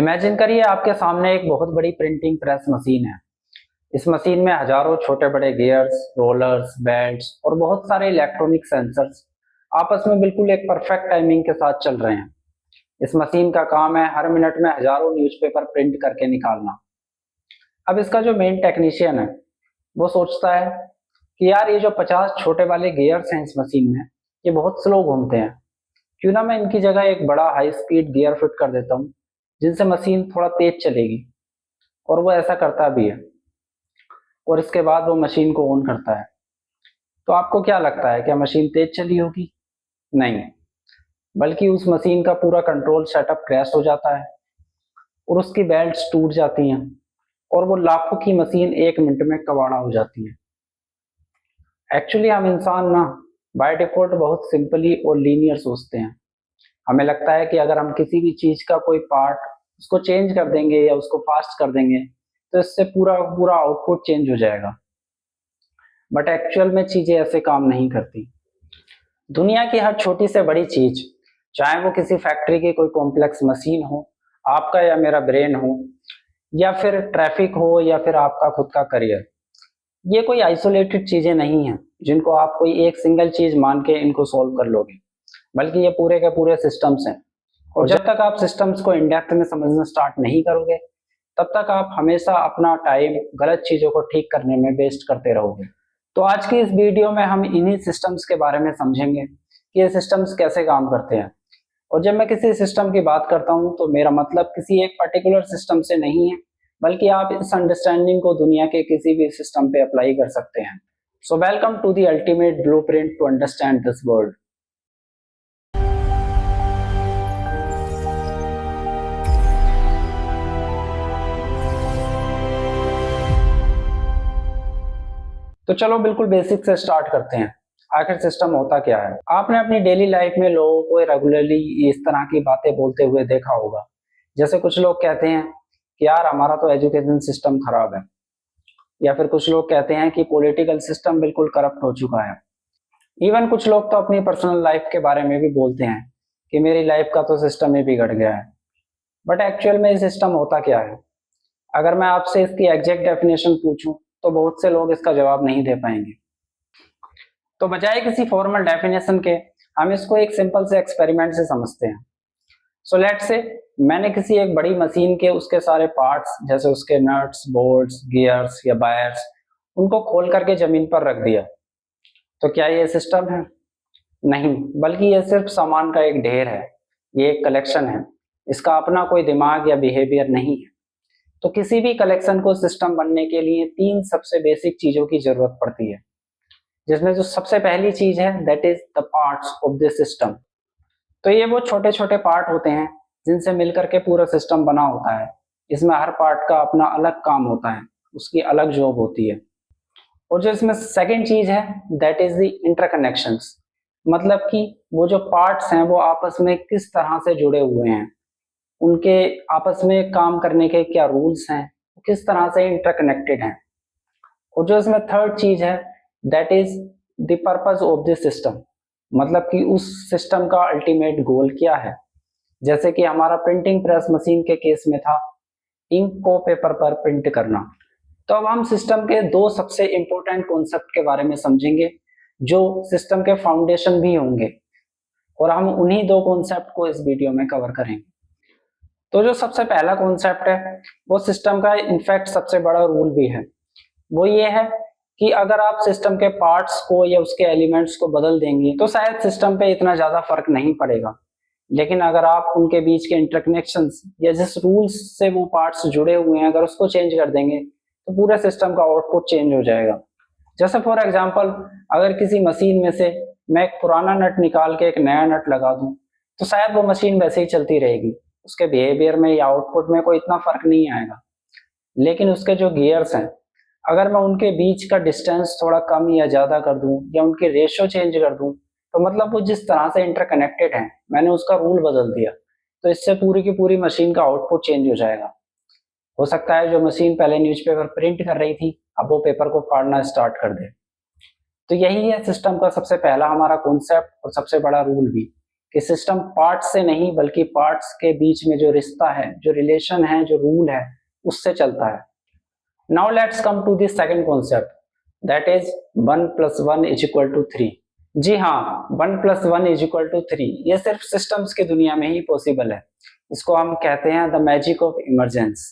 Imagine करिए आपके सामने एक बहुत बड़ी प्रिंटिंग प्रेस मशीन है। इस मशीन में हजारों छोटे बड़े गियर्स, रोलर्स, बेल्ट्स और बहुत सारे इलेक्ट्रॉनिक सेंसर्स आपस में बिल्कुल एक परफेक्ट टाइमिंग के साथ चल रहे हैं। इस मशीन का काम है हर मिनट में हजारों न्यूज़पेपर प्रिंट करके निकालना। अब इसका जो मेन टेक्नीशियन है वो सोचता है कि यार ये जो 50 छोटे वाले गियर्स हैं इस मशीन में, ये बहुत स्लो घूमते हैं। क्यों ना मैं इनकी जगह एक बड़ा हाई स्पीड गियर फिट कर देता हूँ जिनसे मशीन थोड़ा तेज चलेगी। और वो ऐसा करता भी है और इसके बाद वो मशीन को ऑन करता है। तो आपको क्या लगता है, क्या मशीन तेज चली होगी? नहीं, बल्कि उस मशीन का पूरा कंट्रोल सेटअप क्रैश हो जाता है और उसकी बेल्ट्स टूट जाती हैं और वो लाखों की मशीन एक मिनट में कबाड़ा हो जाती है। एक्चुअली हम इंसान ना बाय डिफॉल्ट बहुत सिंपली और लीनियर सोचते हैं। हमें लगता है कि अगर हम किसी भी चीज का कोई पार्ट उसको चेंज कर देंगे या उसको फास्ट कर देंगे तो इससे पूरा पूरा आउटपुट चेंज हो जाएगा। बट एक्चुअल में चीजें ऐसे काम नहीं करती। दुनिया की हर छोटी से बड़ी चीज, चाहे वो किसी फैक्ट्री की कोई कॉम्प्लेक्स मशीन हो, आपका या मेरा ब्रेन हो, या फिर ट्रैफिक हो, या फिर आपका खुद का करियर, ये कोई आइसोलेटेड चीजें नहीं हैं जिनको आप कोई एक सिंगल चीज मान के इनको सॉल्व कर लोगे, बल्कि ये पूरे के पूरे सिस्टम्स हैं। और जब तक आप सिस्टम्स को इन डेप्थ में समझना स्टार्ट नहीं करोगे तब तक आप हमेशा अपना टाइम गलत चीजों को ठीक करने में वेस्ट करते रहोगे। तो आज की इस वीडियो में हम इन्हीं सिस्टम्स के बारे में समझेंगे कि ये सिस्टम्स कैसे काम करते हैं। और जब मैं किसी सिस्टम की बात करता हूं तो मेरा मतलब किसी एक पर्टिकुलर सिस्टम से नहीं है, बल्कि आप इस अंडरस्टैंडिंग को दुनिया के किसी भी सिस्टम पे अप्लाई कर सकते हैं। So welcome to the ultimate blueprint to understand this world. तो चलो बिल्कुल बेसिक से स्टार्ट करते हैं। आखिर सिस्टम होता क्या है? आपने अपनी डेली लाइफ में लोगों को रेगुलरली इस तरह की बातें बोलते हुए देखा होगा। जैसे कुछ लोग कहते हैं कि यार हमारा तो एजुकेशन सिस्टम खराब है, या फिर कुछ लोग कहते हैं कि पॉलिटिकल सिस्टम बिल्कुल करप्ट हो चुका है। इवन कुछ लोग तो अपनी पर्सनल लाइफ के बारे में भी बोलते हैं कि मेरी लाइफ का तो सिस्टम ही बिगड़ गया है। बट एक्चुअल में ये सिस्टम होता क्या है? अगर मैं आपसे इसकी एग्जैक्ट डेफिनेशन पूछूं तो बहुत से लोग इसका जवाब नहीं दे पाएंगे। तो बजाय किसी फॉर्मल डेफिनेशन के हम इसको एक सिंपल से एक्सपेरिमेंट से समझते हैं। सो लेट्स से मैंने किसी एक बड़ी मशीन के उसके सारे पार्ट्स, जैसे उसके नट्स, बोल्ट्स, गियर्स या वायर्स, उनको खोल करके जमीन पर रख दिया। तो क्या ये सिस्टम है? नहीं, बल्कि ये सिर्फ सामान का एक ढेर है। ये एक कलेक्शन है। इसका अपना कोई दिमाग या बिहेवियर नहीं है। तो किसी भी कलेक्शन को सिस्टम बनने के लिए तीन सबसे बेसिक चीजों की जरूरत पड़ती है, जिसमें जो सबसे पहली चीज है that is the parts of the system. तो ये वो छोटे छोटे पार्ट होते हैं जिनसे मिलकर के पूरा सिस्टम बना होता है। इसमें हर पार्ट का अपना अलग काम होता है, उसकी अलग जॉब होती है। और जो इसमें सेकंड चीज है दैट इज द इंटरकनेक्शंस। मतलब कि वो जो पार्ट्स हैं वो आपस में किस तरह से जुड़े हुए हैं, उनके आपस में काम करने के क्या रूल्स हैं, किस तरह से इंटरकनेक्टेड हैं। और जो इसमें थर्ड चीज है that is the purpose of the system. मतलब कि उस सिस्टम का अल्टीमेट गोल क्या है। जैसे कि हमारा प्रिंटिंग प्रेस मशीन के केस में था इंक को पेपर पर प्रिंट करना। तो अब हम सिस्टम के दो सबसे इंपॉर्टेंट कॉन्सेप्ट के बारे में समझेंगे जो सिस्टम के फाउंडेशन भी होंगे, और हम उन्हीं दो कॉन्सेप्ट को इस वीडियो में कवर करेंगे। तो जो सबसे पहला कॉन्सेप्ट है वो सिस्टम का इनफैक्ट सबसे बड़ा रूल भी है। वो ये है कि अगर आप सिस्टम के पार्ट्स को या उसके एलिमेंट्स को बदल देंगे तो शायद सिस्टम पे इतना ज्यादा फर्क नहीं पड़ेगा, लेकिन अगर आप उनके बीच के इंटरकनेक्शंस या जिस रूल्स से वो पार्ट्स जुड़े हुए हैं अगर उसको चेंज कर देंगे तो पूरे सिस्टम का आउटपुट चेंज हो जाएगा। जैसे फॉर एग्जांपल, अगर किसी मशीन में से मैं एक पुराना नट निकाल के एक नया नट लगा दूं तो शायद वो मशीन वैसे ही चलती रहेगी, उसके बिहेवियर में या आउटपुट में कोई इतना फर्क नहीं आएगा। लेकिन उसके जो गियर्स हैं, अगर मैं उनके बीच का डिस्टेंस थोड़ा कम या ज्यादा कर दूं या उनकी रेशियो चेंज कर दूं तो मतलब वो जिस तरह से इंटरकनेक्टेड है, मैंने उसका रूल बदल दिया, तो इससे पूरी की पूरी मशीन का आउटपुट चेंज हो जाएगा। हो सकता है जो मशीन पहले न्यूज़पेपर प्रिंट कर रही थी अब वो पेपर को फाड़ना स्टार्ट कर दे। तो यही है सिस्टम का सबसे पहला हमारा कॉन्सेप्ट और सबसे बड़ा रूल भी, कि सिस्टम पार्ट्स से नहीं बल्कि पार्ट्स के बीच में जो रिश्ता है, जो रिलेशन है, जो रूल है, उससे चलता है। Now let's come to the second concept, that is 1 + 1 = 3। जी हाँ, 1 + 1 = 3 ये सिर्फ सिस्टम्स की दुनिया में ही पॉसिबल है। इसको हम कहते हैं द मैजिक ऑफ इमरजेंस।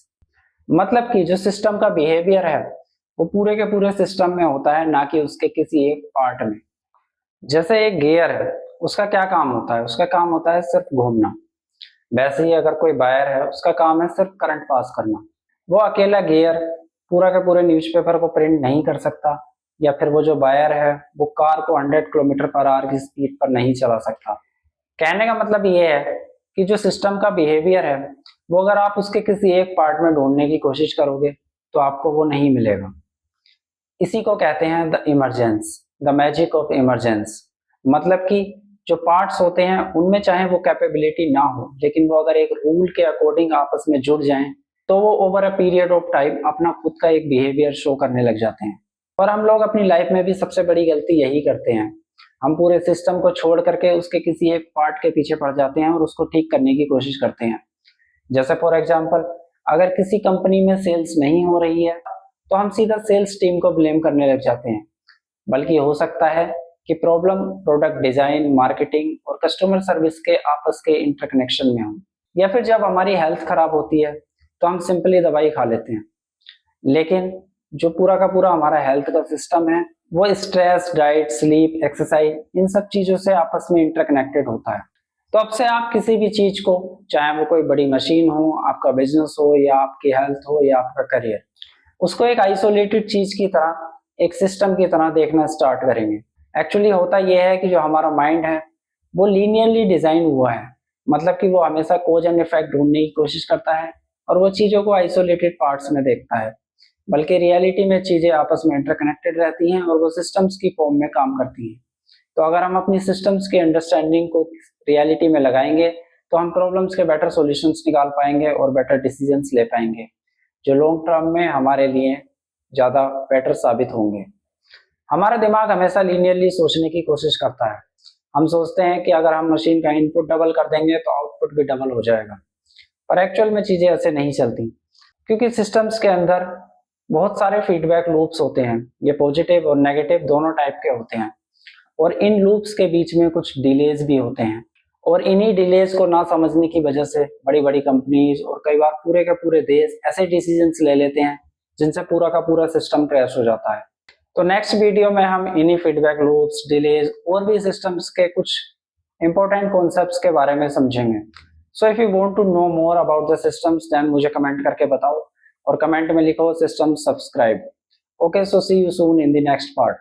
मतलब कि जो सिस्टम का बिहेवियर है वो पूरे के पूरे सिस्टम में होता है, ना कि उसके किसी एक पार्ट में। जैसे एक गियर है, उसका क्या काम होता है? उसका काम होता है सिर्फ घूमना। वैसे ही अगर कोई वायर है, उसका काम है सिर्फ करंट पास करना। वो अकेला गियर पूरा के पूरे न्यूज़पेपर को प्रिंट नहीं कर सकता, या फिर वो जो वायर है वो कार को 100 किलोमीटर/आवर की स्पीड पर नहीं चला सकता। कहने का मतलब ये है कि जो सिस्टम का बिहेवियर है वो अगर आप उसके किसी एक पार्ट में ढूंढने की कोशिश करोगे तो आपको वो नहीं मिलेगा। इसी को कहते हैं the emergence, the magic of emergence. मतलब कि जो पार्ट्स होते हैं उनमें चाहे वो कैपेबिलिटी ना हो, लेकिन वो अगर एक रूल के अकॉर्डिंग आपस में जुड़ जाएं तो वो over a period of time अपना खुद का एक बिहेवियर शो करने लग जाते हैं। और हम लोग अपनी लाइफ में भी सबसे बड़ी गलती यही करते हैं, हम पूरे सिस्टम को छोड़ करके उसके किसी एक पार्ट के पीछे पड़ जाते हैं और उसको ठीक करने की कोशिश करते हैं। जैसे फॉर एग्जांपल, अगर किसी कंपनी में सेल्स नहीं हो रही है तो हम सीधा सेल्स टीम को ब्लेम करने लग जाते हैं, बल्कि हो सकता है कि प्रॉब्लम प्रोडक्ट डिजाइन, मार्केटिंग और कस्टमर सर्विस के आपस के इंटरकनेक्शन में हो। या फिर जब हमारी हेल्थ खराब होती है तो हम सिंपली दवाई खा लेते हैं, लेकिन जो पूरा का पूरा हमारा हेल्थ का सिस्टम है वो स्ट्रेस, डाइट, स्लीप, एक्सरसाइज, इन सब चीजों से आपस में इंटरकनेक्टेड होता है। तो अब से आप किसी भी चीज को, चाहे वो कोई बड़ी मशीन हो, आपका बिजनेस हो, या आपकी हेल्थ हो, या आपका करियर, उसको एक आइसोलेटेड चीज की तरह, एक सिस्टम की तरह देखना स्टार्ट करेंगे। एक्चुअली होता यह है कि जो हमारा माइंड है वो लीनियरली डिजाइन हुआ है, मतलब कि वो हमेशा कॉज एंड इफेक्ट ढूंढने की कोशिश करता है और वो चीजों को आइसोलेटेड पार्ट्स में देखता है, बल्कि रियलिटी में चीजें आपस में इंटरकनेक्टेड रहती हैं और वो सिस्टम्स की फॉर्म में काम करती हैं। तो अगर हम अपनी सिस्टम्स की अंडरस्टैंडिंग को रियलिटी में लगाएंगे तो हम प्रॉब्लम्स के बेटर सॉल्यूशंस निकाल पाएंगे और बेटर डिसीजंस ले पाएंगे, जो लॉन्ग टर्म में हमारे लिए ज़्यादा बेटर साबित होंगे। हमारा दिमाग हमेशा लीनियरली सोचने की कोशिश करता है। हम सोचते हैं कि अगर हम मशीन का इनपुट डबल कर देंगे तो आउटपुट भी डबल हो जाएगा, पर एक्चुअल में चीज़ें ऐसे नहीं चलती, क्योंकि सिस्टम्स के अंदर बहुत सारे फीडबैक लूप्स होते हैं। ये पॉजिटिव और नेगेटिव दोनों टाइप के होते हैं, और इन लूप्स के बीच में कुछ डिलेज भी होते हैं, और इन्हीं डिलेज को ना समझने की वजह से बड़ी बड़ी कंपनीज और कई बार पूरे के पूरे देश ऐसे डिसीजंस ले लेते हैं जिनसे पूरा का पूरा सिस्टम क्रैश हो जाता है। तो नेक्स्ट वीडियो में हम इन्हीं फीडबैक लूप्स, डिलेज और भी सिस्टम्स के कुछ इंपॉर्टेंट कॉन्सेप्ट्स के बारे में समझेंगे। So if you want to know more about the systems then मुझे कमेंट करके बताओ, और कमेंट में लिखो system subscribe. Okay, so see you soon in the next part.